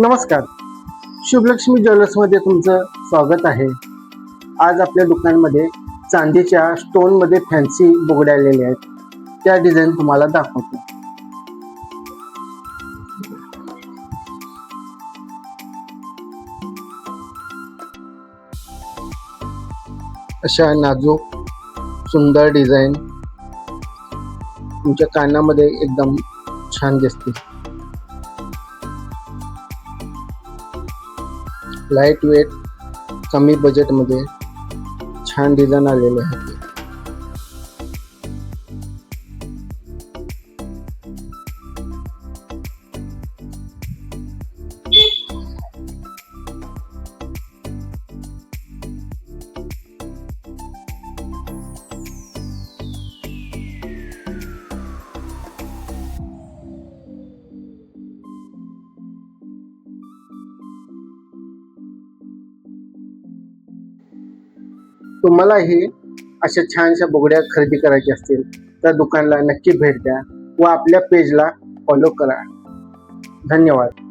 नमस्कार. शुभलक्ष्मी ज्वेलर्समध्ये तुमचं स्वागत आहे. आज आपल्या दुकानामध्ये चांदीच्या स्टोनमध्ये फॅन्सी बुगड्या आलेल्या आहेत. त्या डिझाईन तुम्हाला दाखवतो. अशा नाजूक सुंदर डिझाईन तुमच्या कानामध्ये एकदम छान दिसते. लाईट वेट, कमी बजेटमध्ये छान डिझाईन आलेले आहेत. तुम्हालाही अशा छानशा बुगड्या खरेदी करायच्या असतील तर दुकानला नक्की भेट द्या व आपल्या पेजला फॉलो करा. धन्यवाद.